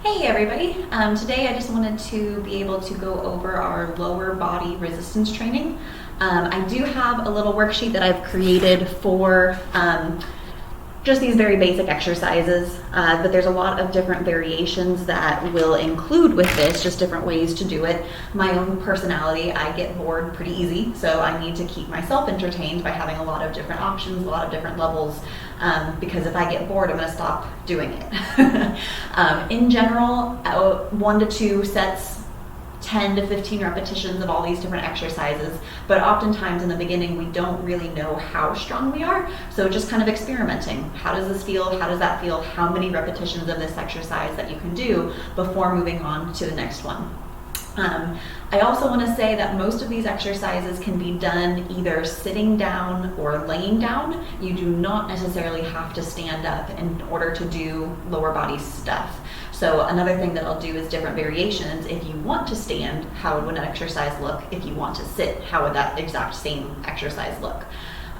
Hey everybody, today I just wanted to be able to go over our lower body resistance training. I do have a little worksheet that I've created for just these very basic exercises, but there's a lot of different variations that will include with this, just different ways to do it. My own personality, I get bored pretty easy, so I need to keep myself entertained by having a lot of different options, a lot of different levels, because if I get bored, I'm going to stop doing it. In general, 1 to 2 sets, 10 to 15 repetitions of all these different exercises, but oftentimes in the beginning we don't really know how strong we are, so just kind of experimenting. How does this feel? How does that feel? How many repetitions of this exercise that you can do before moving on to the next one. I also want to say that most of these exercises can be done either sitting down or laying down. You do not necessarily have to stand up in order to do lower body stuff. So another thing that I'll do is different variations. If you want to stand, how would an exercise look? If you want to sit, how would that exact same exercise look?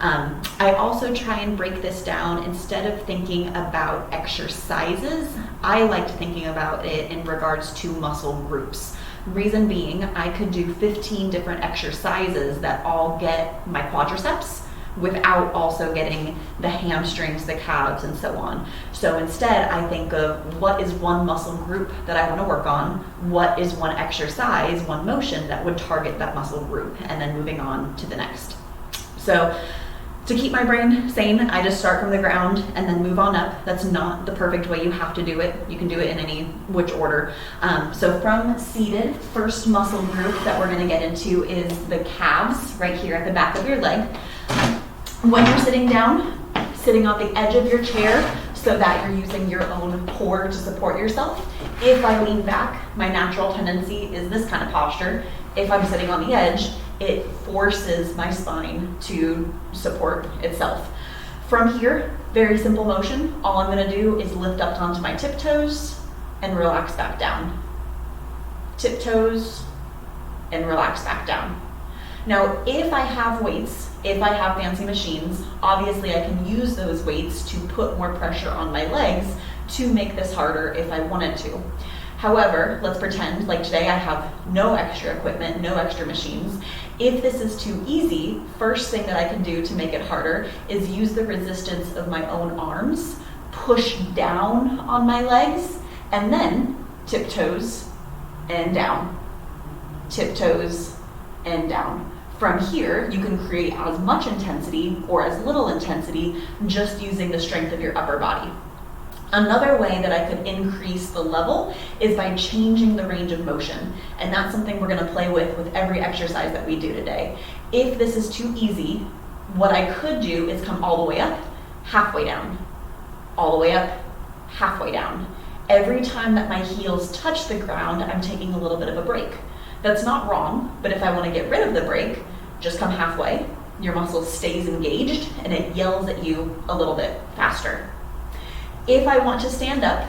I also try and break this down. Instead of thinking about exercises, I liked thinking about it in regards to muscle groups. Reason being, I could do 15 different exercises that all get my quadriceps without also getting the hamstrings, the calves, and so on. So instead, I think of what is one muscle group that I want to work on, what is one exercise, one motion that would target that muscle group, and then moving on to the next. So to keep my brain sane, I just start from the ground and then move on up. That's not the perfect way you have to do it. You can do it in any which order. So from seated, first muscle group that we're going to get into is the calves, right here at the back of your leg. When you're sitting down, sitting on the edge of your chair so that you're using your own core to support yourself. If I lean back, my natural tendency is this kind of posture. If I'm sitting on the edge, it forces my spine to support itself. From here, very simple motion. All I'm going to do is lift up onto my tiptoes and relax back down. Tiptoes and relax back down. Now, if I have weights, if I have fancy machines, obviously I can use those weights to put more pressure on my legs to make this harder if I wanted to. However, let's pretend like today I have no extra equipment, no extra machines. If this is too easy, first thing that I can do to make it harder is use the resistance of my own arms, push down on my legs, and then tiptoes and down, tiptoes and down. From here, you can create as much intensity or as little intensity just using the strength of your upper body. Another way that I could increase the level is by changing the range of motion. And that's something we're going to play with every exercise that we do today. If this is too easy, what I could do is come all the way up, halfway down, all the way up, halfway down. Every time that my heels touch the ground, I'm taking a little bit of a break. That's not wrong, but if I want to get rid of the break, just come halfway. Your muscle stays engaged and it yells at you a little bit faster. If I want to stand up,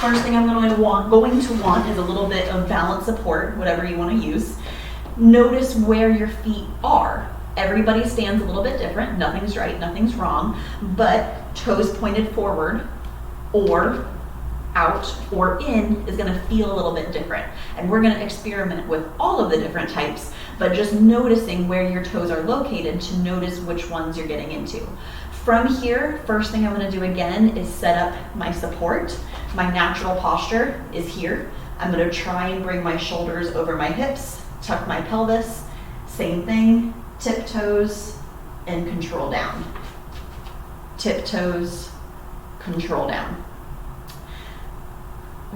first thing I'm going to want is a little bit of balance support, whatever you want to use. Notice where your feet are. Everybody stands a little bit different. Nothing's right, nothing's wrong, but toes pointed forward or out or in is going to feel a little bit different. And we're going to experiment with all of the different types, but just noticing where your toes are located to notice which ones you're getting into. From here, first thing I'm going to do again is set up my support. My natural posture is here. I'm going to try and bring my shoulders over my hips, tuck my pelvis. Same thing, tiptoes and control down. Tiptoes, control down.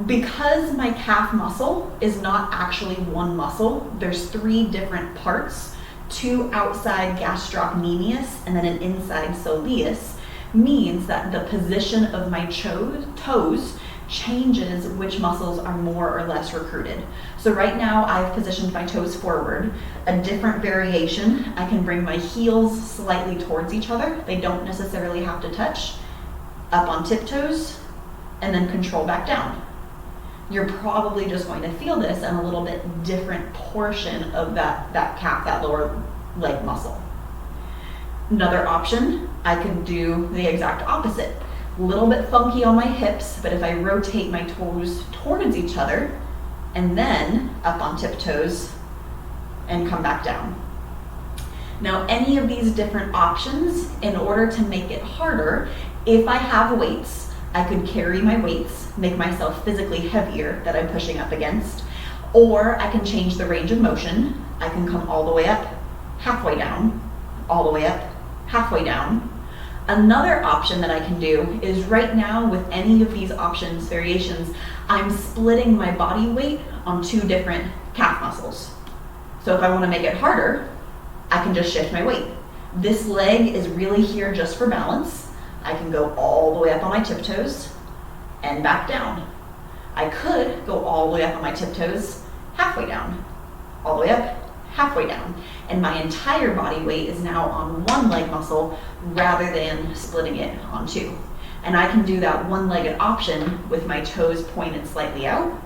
Because my calf muscle is not actually one muscle, there's 3 different parts. 2 outside gastrocnemius and then an inside soleus, means that the position of my toes changes which muscles are more or less recruited. So right now I've positioned my toes forward. A different variation, I can bring my heels slightly towards each other. They don't necessarily have to touch. Up on tiptoes and then control back down. You're probably just going to feel this in a little bit different portion of that calf, that lower leg muscle. Another option, I can do the exact opposite. A little bit funky on my hips, but if I rotate my toes towards each other and then up on tiptoes and come back down. Now, any of these different options, in order to make it harder, if I have weights, I could carry my weights, make myself physically heavier that I'm pushing up against, or I can change the range of motion. I can come all the way up, halfway down, all the way up, halfway down. Another option that I can do is right now with any of these options, variations, I'm splitting my body weight on 2 different calf muscles. So if I want to make it harder, I can just shift my weight. This leg is really here just for balance. I can go all the way up on my tiptoes and back down. I could go all the way up on my tiptoes, halfway down, all the way up, halfway down. And my entire body weight is now on one leg muscle rather than splitting it on 2. And I can do that one-legged option with my toes pointed slightly out.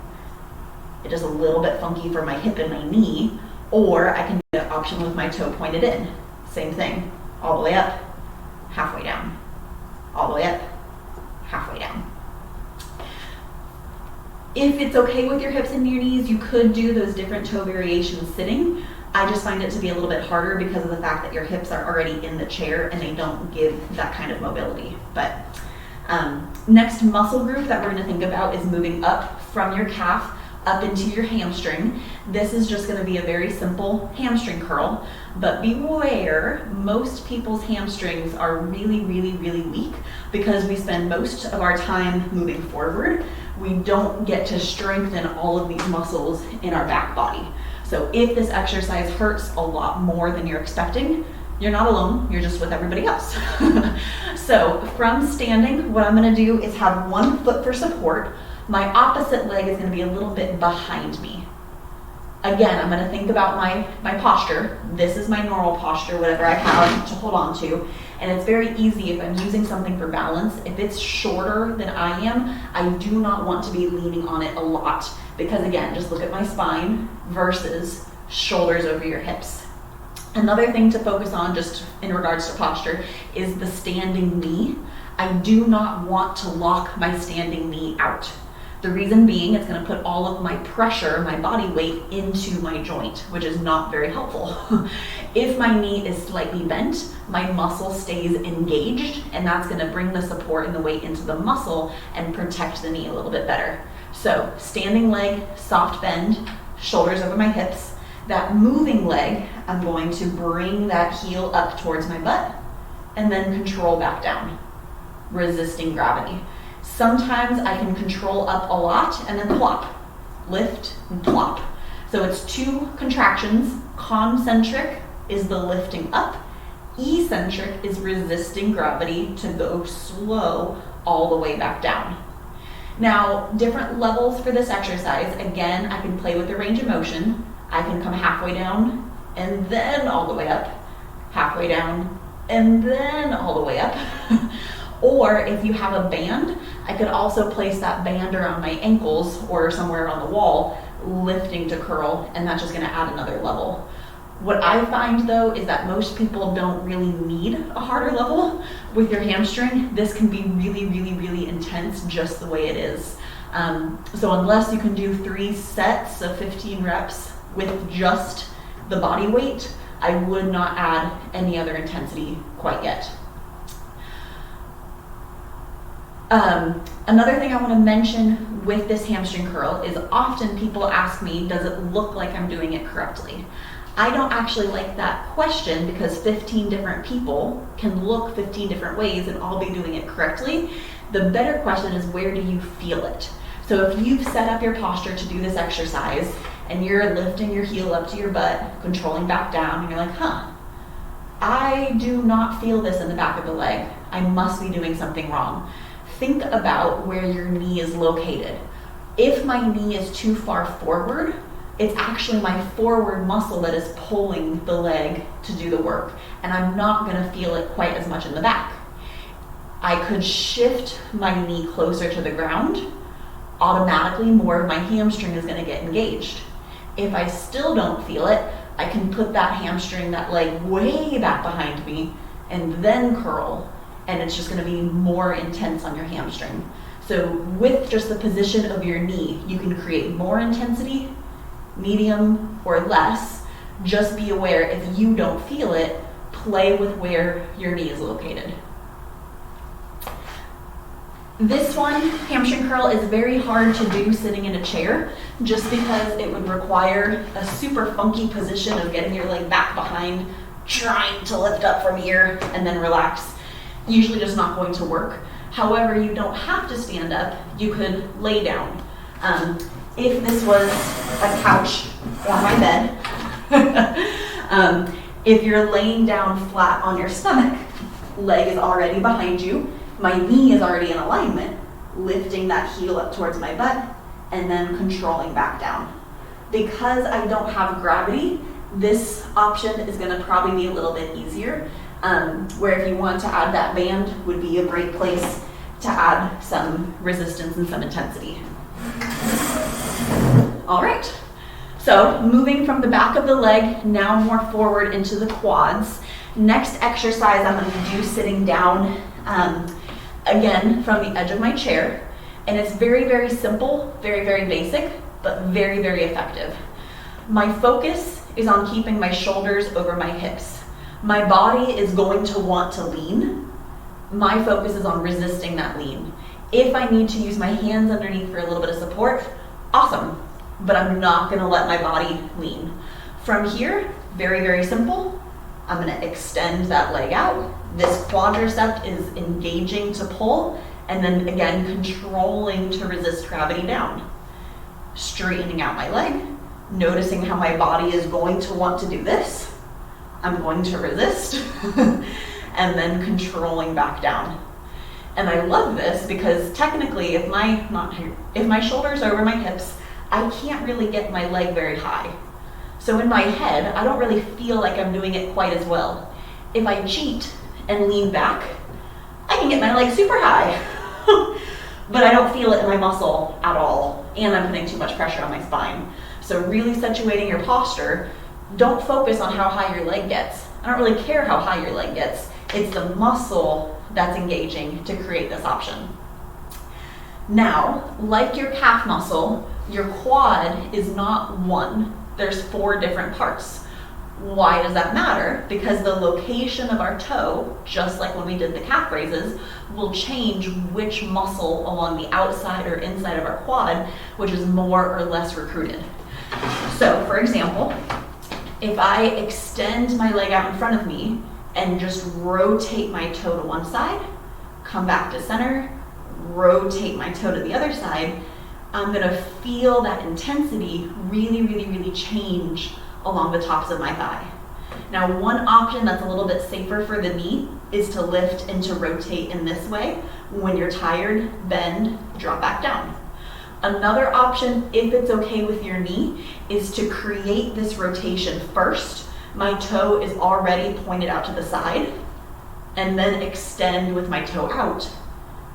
It is a little bit funky for my hip and my knee, or I can do the option with my toe pointed in. Same thing, all the way up, halfway down, all the way up, halfway down. If it's okay with your hips and your knees, you could do those different toe variations sitting. I just find it to be a little bit harder because of the fact that your hips are already in the chair and they don't give that kind of mobility. But next muscle group that we're going to think about is moving up from your calf up into your hamstring. This is just going to be a very simple hamstring curl, but beware, most people's hamstrings are really, really, really weak because we spend most of our time moving forward. We don't get to strengthen all of these muscles in our back body. So if this exercise hurts a lot more than you're expecting, you're not alone, you're just with everybody else. So from standing, what I'm going to do is have one foot for support. My opposite leg is going to be a little bit behind me. Again, I'm going to think about my posture. This is my normal posture, whatever I have to hold on to. And it's very easy if I'm using something for balance. If it's shorter than I am, I do not want to be leaning on it a lot. Because again, just look at my spine versus shoulders over your hips. Another thing to focus on just in regards to posture is the standing knee. I do not want to lock my standing knee out. The reason being, it's going to put all of my pressure, my body weight, into my joint, which is not very helpful. If my knee is slightly bent, my muscle stays engaged, and that's going to bring the support and the weight into the muscle and protect the knee a little bit better. So, standing leg, soft bend, shoulders over my hips. That moving leg, I'm going to bring that heel up towards my butt and then control back down, resisting gravity. Sometimes I can control up a lot and then plop, lift and plop. So it's 2 contractions. Concentric is the lifting up. Eccentric is resisting gravity to go slow all the way back down. Now, different levels for this exercise. Again, I can play with the range of motion. I can come halfway down and then all the way up, halfway down and then all the way up. Or if you have a band, I could also place that band around my ankles or somewhere on the wall, lifting to curl, and that's just going to add another level. What I find though is that most people don't really need a harder level with your hamstring. This can be really, really, really intense just the way it is. So unless you can do 3 sets of 15 reps with just the body weight, I would not add any other intensity quite yet. Another thing I want to mention with this hamstring curl is often people ask me, does it look like I'm doing it correctly? I don't actually like that question because 15 different people can look 15 different ways and all be doing it correctly. The better question is, where do you feel it? So if you've set up your posture to do this exercise and you're lifting your heel up to your butt, controlling back down, and you're like, I do not feel this in the back of the leg. I must be doing something wrong. Think about where your knee is located. If my knee is too far forward, it's actually my forward muscle that is pulling the leg to do the work, and I'm not going to feel it quite as much in the back. I could shift my knee closer to the ground. Automatically, more of my hamstring is going to get engaged. If I still don't feel it, I can put that hamstring, that leg way back behind me, and then curl and it's just gonna be more intense on your hamstring. So with just the position of your knee, you can create more intensity, medium, or less. Just be aware, if you don't feel it, play with where your knee is located. This one, hamstring curl, is very hard to do sitting in a chair just because it would require a super funky position of getting your leg back behind, trying to lift up from here and then relax. Usually just not going to work. However, you don't have to stand up, you could lay down. If this was a couch or my bed, if you're laying down flat on your stomach, leg is already behind you, my knee is already in alignment, lifting that heel up towards my butt and then controlling back down. Because I don't have gravity, this option is going to probably be a little bit easier, where if you want to add that band would be a great place to add some resistance and some intensity. All right, so moving from the back of the leg, now more forward into the quads. Next exercise I'm going to do sitting down, again from the edge of my chair, and it's very, very simple, very, very basic, but very, very effective. My focus is on keeping my shoulders over my hips. My body is going to want to lean. My focus is on resisting that lean. If I need to use my hands underneath for a little bit of support, awesome, but I'm not gonna let my body lean. From here, very, very simple, I'm gonna extend that leg out. This quadricep is engaging to pull, and then again, controlling to resist gravity down. Straightening out my leg, noticing how my body is going to want to do this. I'm going to resist, and then controlling back down. And I love this because technically, if my shoulders are over my hips, I can't really get my leg very high. So in my head, I don't really feel like I'm doing it quite as well. If I cheat and lean back, I can get my leg super high, but I don't feel it in my muscle at all, and I'm putting too much pressure on my spine. So really situating your posture, don't focus on how high your leg gets. I don't really care how high your leg gets. It's the muscle that's engaging to create this option. Now, like your calf muscle, your quad is not one. There's 4 different parts. Why does that matter? Because the location of our toe, just like when we did the calf raises, will change which muscle along the outside or inside of our quad, which is more or less recruited. So, for example, if I extend my leg out in front of me and just rotate my toe to one side, come back to center, rotate my toe to the other side, I'm gonna feel that intensity really, really, really change along the tops of my thigh. Now, one option that's a little bit safer for the knee is to lift and to rotate in this way. When you're tired, bend, drop back down. Another option, if it's okay with your knee, is to create this rotation first. My toe is already pointed out to the side, and then extend with my toe out,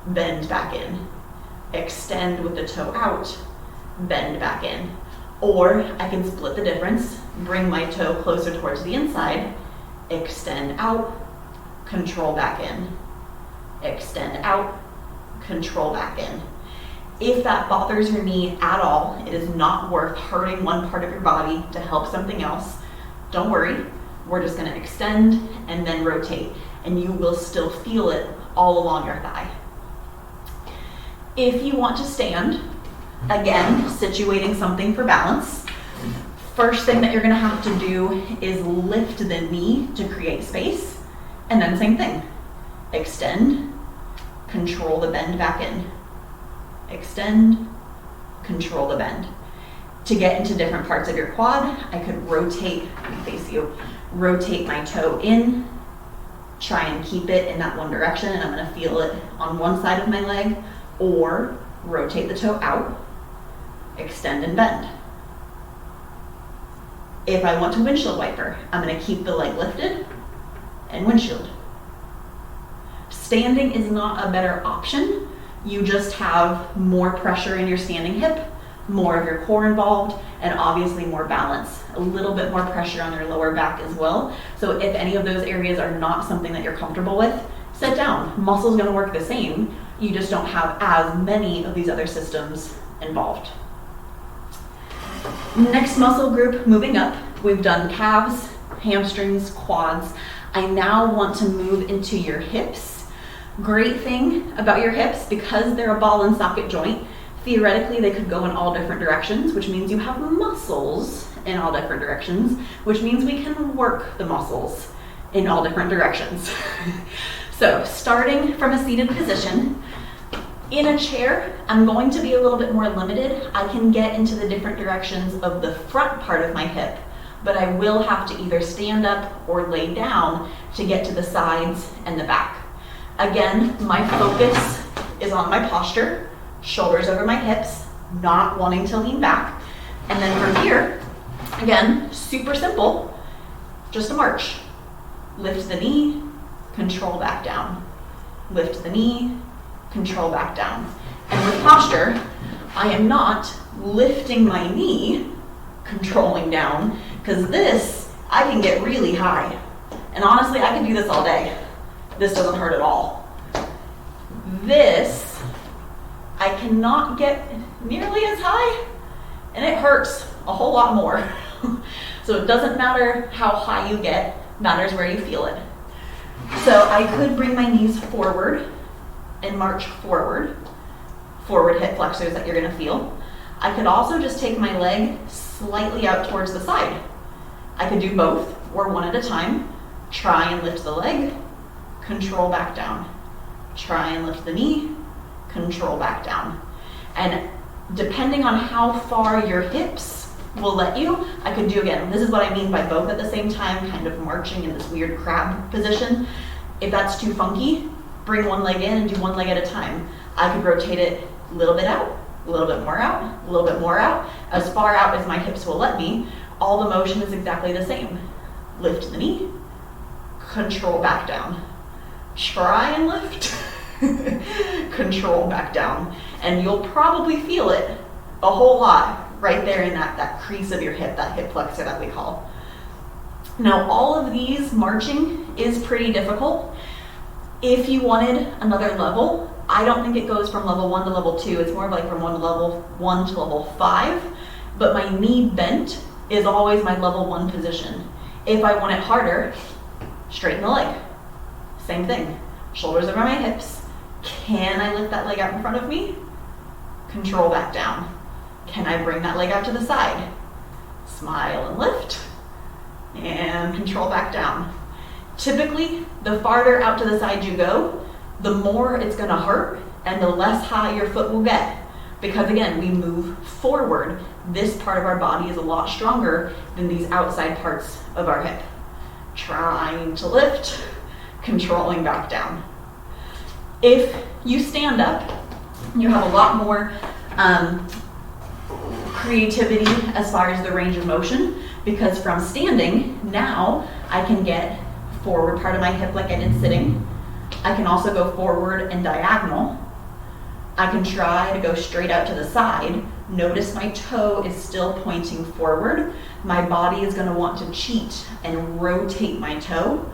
bend back in. Extend with the toe out, bend back in. Or I can split the difference, bring my toe closer towards the inside, extend out, control back in. Extend out, control back in. If that bothers your knee at all, it is not worth hurting one part of your body to help something else. Don't worry, we're just gonna extend and then rotate, and you will still feel it all along your thigh. If you want to stand, again, situating something for balance, first thing that you're gonna have to do is lift the knee to create space, and then same thing. Extend, control the bend back in. Extend, control the bend. To get into different parts of your quad, I could rotate, face you, rotate my toe in, try and keep it in that one direction, and I'm gonna feel it on one side of my leg, or rotate the toe out, extend and bend. If I want to windshield wiper, I'm gonna keep the leg lifted and windshield. Standing is not a better option. You just have more pressure in your standing hip, more of your core involved, and obviously more balance. A little bit more pressure on your lower back as well. So if any of those areas are not something that you're comfortable with, Sit down. Muscle's gonna work the same. You just don't have as many of these other systems involved. Next muscle group, moving up, we've done calves, hamstrings, quads. I now want to move into your hips. Great thing about your hips, because they're a ball and socket joint, theoretically they could go in all different directions, which means you have muscles in all different directions, which means we can work the muscles in all different directions. So starting from a seated position, in a chair, I'm going to be a little bit more limited. I can get into the different directions of the front part of my hip, but I will have to either stand up or lay down to get to the sides and the back. Again, my focus is on my posture, shoulders over my hips, not wanting to lean back. And then from here, again, super simple, just a march. Lift the knee, control back down. Lift the knee, control back down. And with posture, I am not lifting my knee, controlling down, because this, I can get really high. And honestly, I can do this all day. This doesn't hurt at all. This, I cannot get nearly as high, and it hurts a whole lot more. So it doesn't matter how high you get, matters where you feel it. So I could bring my knees forward and march forward, forward hip flexors that you're gonna feel. I could also just take my leg slightly out towards the side. I could do both, or one at a time. Try and lift the leg, control back down. Try and lift the knee, control back down. And depending on how far your hips will let you, I could do, again, this is what I mean by both at the same time, kind of marching in this weird crab position. If that's too funky, bring one leg in and do one leg at a time. I could rotate it a little bit out, a little bit more out, a little bit more out, as far out as my hips will let me. All the motion is exactly the same. Lift the knee, control back down. Try and lift, control back down. And you'll probably feel it a whole lot right there in that crease of your hip, that hip flexor that we call. Now, all of these marching is pretty difficult. If you wanted another level, I don't think it goes from level 1 to level 2. It's more of like from level 1 to level 5. But my knee bent is always my level 1 position. If I want it harder, straighten the leg. Same thing. Shoulders over my hips. Can I lift that leg out in front of me? Control back down. Can I bring that leg out to the side? Smile and lift. And control back down. Typically, the farther out to the side you go, the more it's gonna hurt and the less high your foot will get. Because again, we move forward. This part of our body is a lot stronger than these outside parts of our hip. Trying to lift, controlling back down. If you stand up, you have a lot more creativity as far as the range of motion, because from standing, now I can get forward part of my hip like I did sitting. I can also go forward and diagonal. I can try to go straight out to the side. Notice my toe is still pointing forward. My body is gonna want to cheat and rotate my toe,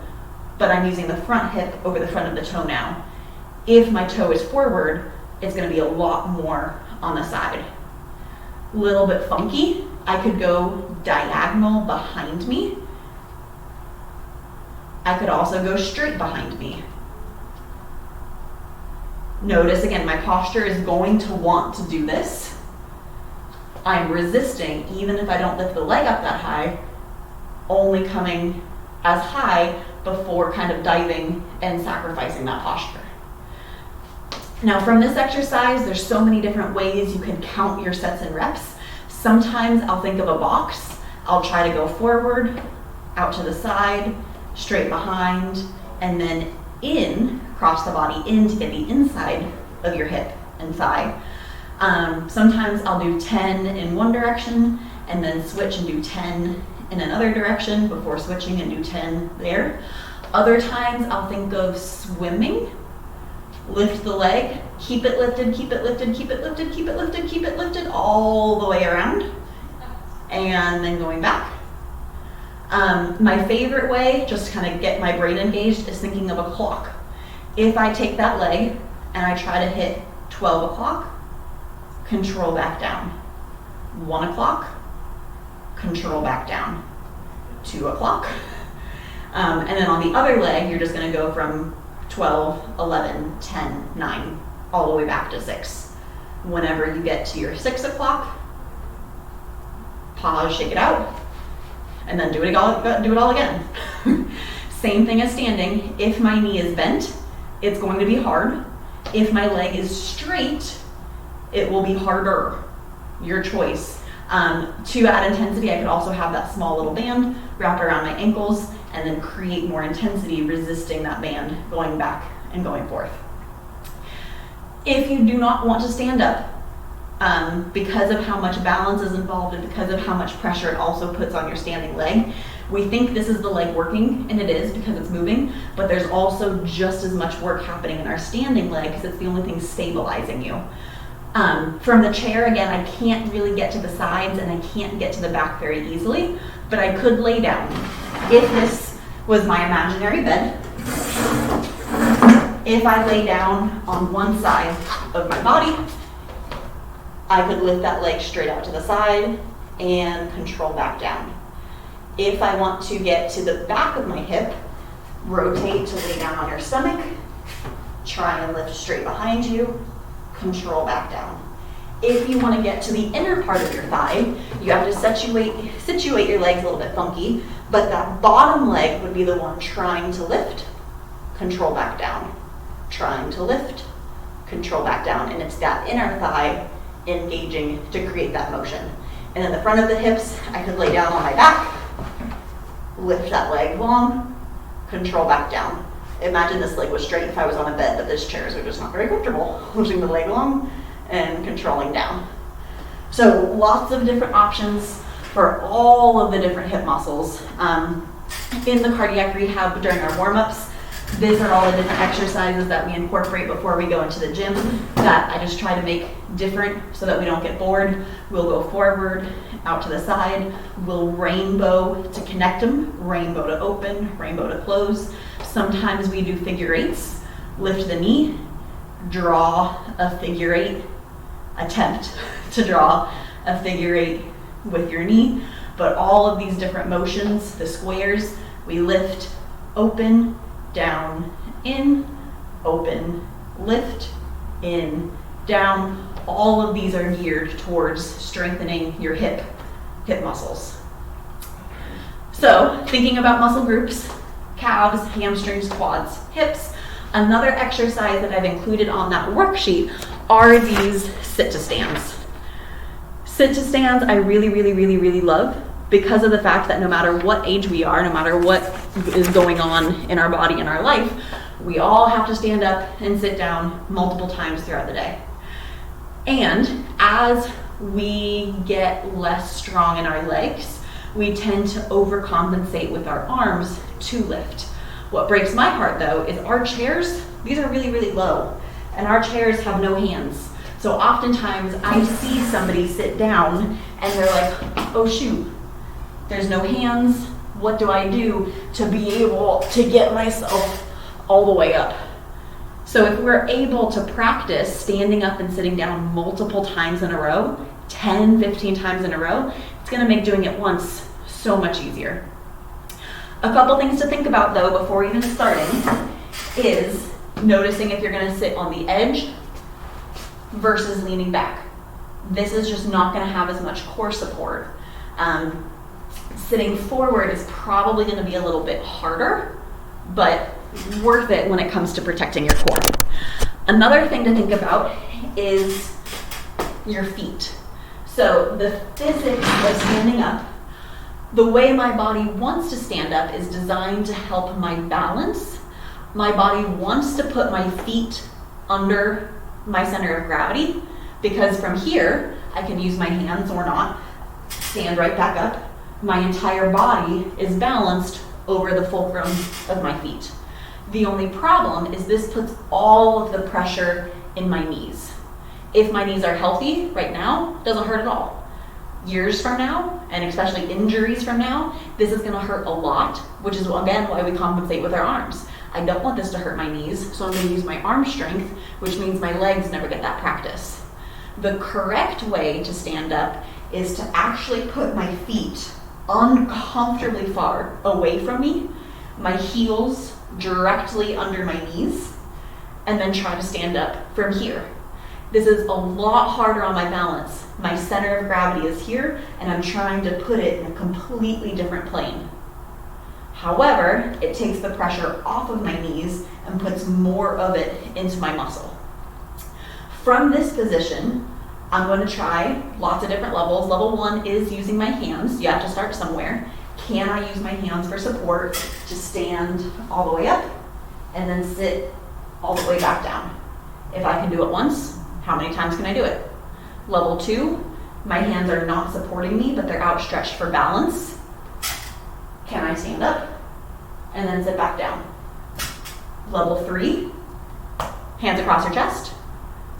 but I'm using the front hip over the front of the toe now. If my toe is forward, it's gonna be a lot more on the side. Little bit funky, I could go diagonal behind me. I could also go straight behind me. Notice again, my posture is going to want to do this. I'm resisting, even if I don't lift the leg up that high, only coming as high before kind of diving and sacrificing that posture. Now from this exercise, there's so many different ways you can count your sets and reps. Sometimes I'll think of a box. I'll try to go forward, out to the side, straight behind, and then in, cross the body in to get the inside of your hip and thigh. Sometimes I'll do 10 in one direction and then switch and do 10 in another direction before switching and do 10 there. Other times I'll think of swimming. Lift the leg, keep it lifted, keep it lifted, keep it lifted, keep it lifted, keep it lifted all the way around, and then going back. My favorite way, just to kind of get my brain engaged, is thinking of a clock. If I take that leg and I try to hit 12 o'clock, control back down. 1 o'clock, control back down. 2 o'clock. And then on the other leg, you're just gonna go from 12, 11, 10, 9, all the way back to 6. Whenever you get to your 6 o'clock, pause, shake it out, and then do it all again. Same thing as standing. If my knee is bent, it's going to be hard. If my leg is straight, it will be harder. Your choice. To add intensity, I could also have that small little band wrapped around my ankles and then create more intensity, resisting that band going back and going forth. If you do not want to stand up, because of how much balance is involved and because of how much pressure it also puts on your standing leg, we think this is the leg working, and it is because it's moving, but there's also just as much work happening in our standing leg because it's the only thing stabilizing you. From the chair, again, I can't really get to the sides and I can't get to the back very easily, but I could lay down. If this was my imaginary bed, if I lay down on one side of my body, I could lift that leg straight out to the side and control back down. If I want to get to the back of my hip, rotate to lay down on your stomach, try and lift straight behind you, control back down. If you want to get to the inner part of your thigh, you have to situate your legs a little bit funky, but that bottom leg would be the one trying to lift, control back down. Trying to lift, control back down, and it's that inner thigh engaging to create that motion. And then the front of the hips, I could lay down on my back, lift that leg long, control back down. Imagine this leg was straight if I was on a bed, but this chairs are just not very comfortable. Lifting the leg long and controlling down. So lots of different options for all of the different hip muscles. In the cardiac rehab during our warm-ups, these are all the different exercises that we incorporate before we go into the gym that I just try to make different so that we don't get bored. We'll go forward, out to the side. We'll rainbow to connect them, rainbow to open, rainbow to close. Sometimes we do figure eights. Lift the knee, draw a figure eight, attempt to draw a figure eight with your knee. But all of these different motions, the squares, we lift, open, down, in, open, lift, in, down. All of these are geared towards strengthening your hip muscles. So thinking about muscle groups, calves, hamstrings, quads, hips, another exercise that I've included on that worksheet are these sit to stands. Sit to stands I really, really, really, really love because of the fact that no matter what age we are, no matter what is going on in our body, in our life, we all have to stand up and sit down multiple times throughout the day. And as we get less strong in our legs, we tend to overcompensate with our arms to lift. What breaks my heart though is our chairs, these are really, really low, and our chairs have no hands. So oftentimes I see somebody sit down and they're like, oh shoot, there's no hands. What do I do to be able to get myself all the way up? So if we're able to practice standing up and sitting down multiple times in a row, 10, 15 times in a row, it's gonna make doing it once so much easier. A couple things to think about though before even starting is noticing if you're gonna sit on the edge versus leaning back. This is just not gonna have as much core support. Sitting forward is probably gonna be a little bit harder, but worth it when it comes to protecting your core. Another thing to think about is your feet. So the physics of standing up, the way my body wants to stand up is designed to help my balance. My body wants to put my feet under my center of gravity because from here, I can use my hands or not, stand right back up. My entire body is balanced over the fulcrum of my feet. The only problem is this puts all of the pressure in my knees. If my knees are healthy right now, it doesn't hurt at all. Years from now, and especially injuries from now, this is gonna hurt a lot, which is again why we compensate with our arms. I don't want this to hurt my knees, so I'm going to use my arm strength, which means my legs never get that practice. The correct way to stand up is to actually put my feet uncomfortably far away from me, my heels directly under my knees, and then try to stand up from here. This is a lot harder on my balance. My center of gravity is here, and I'm trying to put it in a completely different plane. However, it takes the pressure off of my knees and puts more of it into my muscle. From this position, I'm going to try lots of different levels. Level 1 is using my hands. You have to start somewhere. Can I use my hands for support to stand all the way up and then sit all the way back down? If I can do it once, how many times can I do it? Level 2, my hands are not supporting me, but they're outstretched for balance. Can I stand up and then sit back down? Level 3, hands across your chest.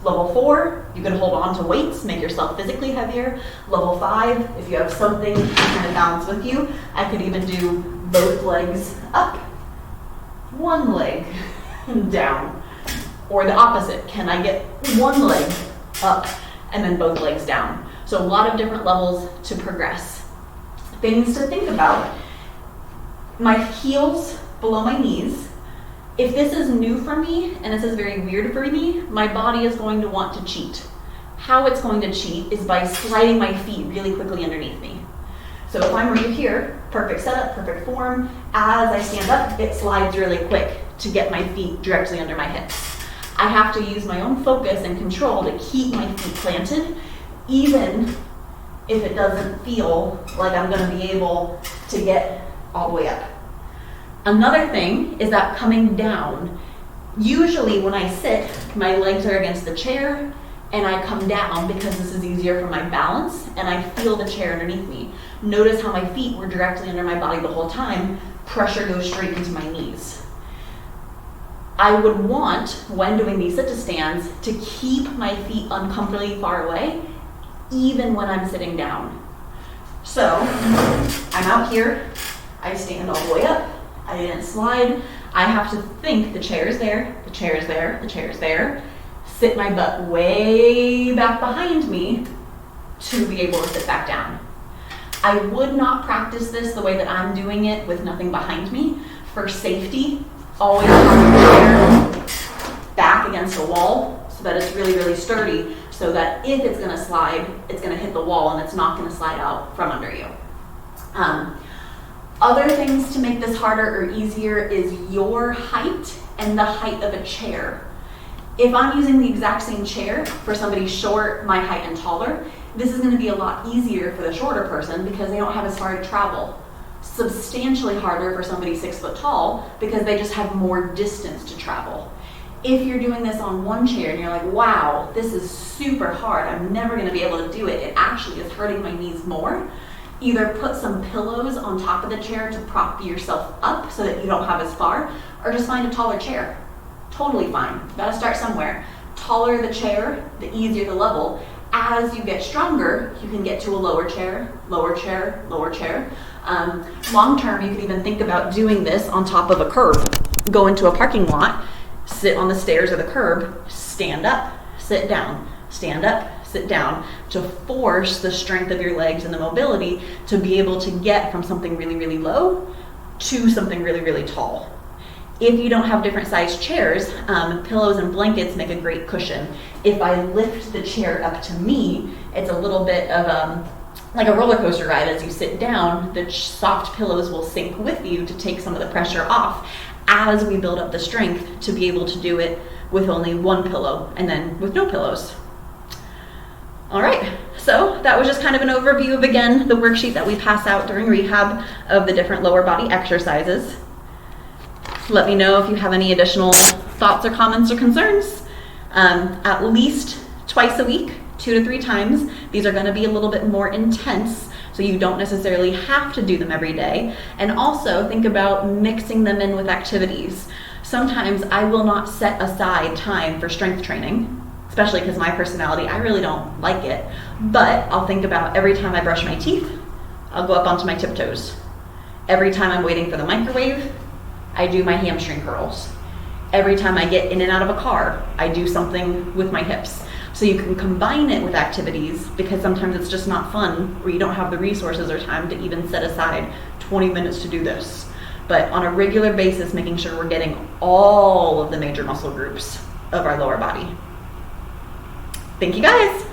Level 4, you can hold on to weights, make yourself physically heavier. Level 5, if you have something to kind of balance with you, I could even do both legs up, one leg down. Or the opposite, can I get one leg up and then both legs down? So a lot of different levels to progress. Things to think about. My heels below my knees. If this is new for me and this is very weird for me, my body is going to want to cheat. How it's going to cheat is by sliding my feet really quickly underneath me. So if I'm right here, perfect setup, perfect form, as I stand up, it slides really quick to get my feet directly under my hips. I have to use my own focus and control to keep my feet planted, even if it doesn't feel like I'm going to be able to get all the way up. Another thing is that coming down, usually when I sit, my legs are against the chair and I come down because this is easier for my balance and I feel the chair underneath me. Notice how my feet were directly under my body the whole time. Pressure goes straight into my knees. I would want, when doing these sit-to-stands, to keep my feet uncomfortably far away, even when I'm sitting down. So, I'm out here, I stand all the way up, I didn't slide, I have to think the chair is there, the chair is there, the chair is there, sit my butt way back behind me to be able to sit back down. I would not practice this the way that I'm doing it with nothing behind me. For safety, always have the chair back against a wall so that it's really, really sturdy, so that if it's gonna slide, it's gonna hit the wall and it's not gonna slide out from under you. Other things to make this harder or easier is your height and the height of a chair. If I'm using the exact same chair for somebody short, my height, and taller, this is going to be a lot easier for the shorter person because they don't have as far to travel. Substantially harder for somebody 6 foot tall because they just have more distance to travel. If you're doing this on one chair and you're like, wow, this is super hard, I'm never going to be able to do it, it actually is hurting my knees more, either put some pillows on top of the chair to prop yourself up so that you don't have as far, or just find a taller chair. Totally fine. Gotta start somewhere. Taller the chair, the easier the level. As you get stronger, you can get to a lower chair, lower chair, lower chair. Long term, you can even think about doing this on top of a curb. Go into a parking lot, sit on the stairs or the curb, stand up, sit down, stand up, sit down, to force the strength of your legs and the mobility to be able to get from something really, really low to something really, really tall. If you don't have different sized chairs, pillows and blankets make a great cushion. If I lift the chair up to me, it's a little bit of like a roller coaster ride. As you sit down, the soft pillows will sink with you to take some of the pressure off as we build up the strength to be able to do it with only one pillow and then with no pillows. All right, so that was just kind of an overview of, again, the worksheet that we pass out during rehab of the different lower body exercises. Let me know if you have any additional thoughts or comments or concerns. At least twice a week, 2 to 3 times. These are going to be a little bit more intense, so you don't necessarily have to do them every day. And also think about mixing them in with activities. Sometimes I will not set aside time for strength training, especially because my personality, I really don't like it. But I'll think about every time I brush my teeth, I'll go up onto my tiptoes. Every time I'm waiting for the microwave, I do my hamstring curls. Every time I get in and out of a car, I do something with my hips. So you can combine it with activities, because sometimes it's just not fun, or you don't have the resources or time to even set aside 20 minutes to do this. But on a regular basis, making sure we're getting all of the major muscle groups of our lower body. Thank you guys.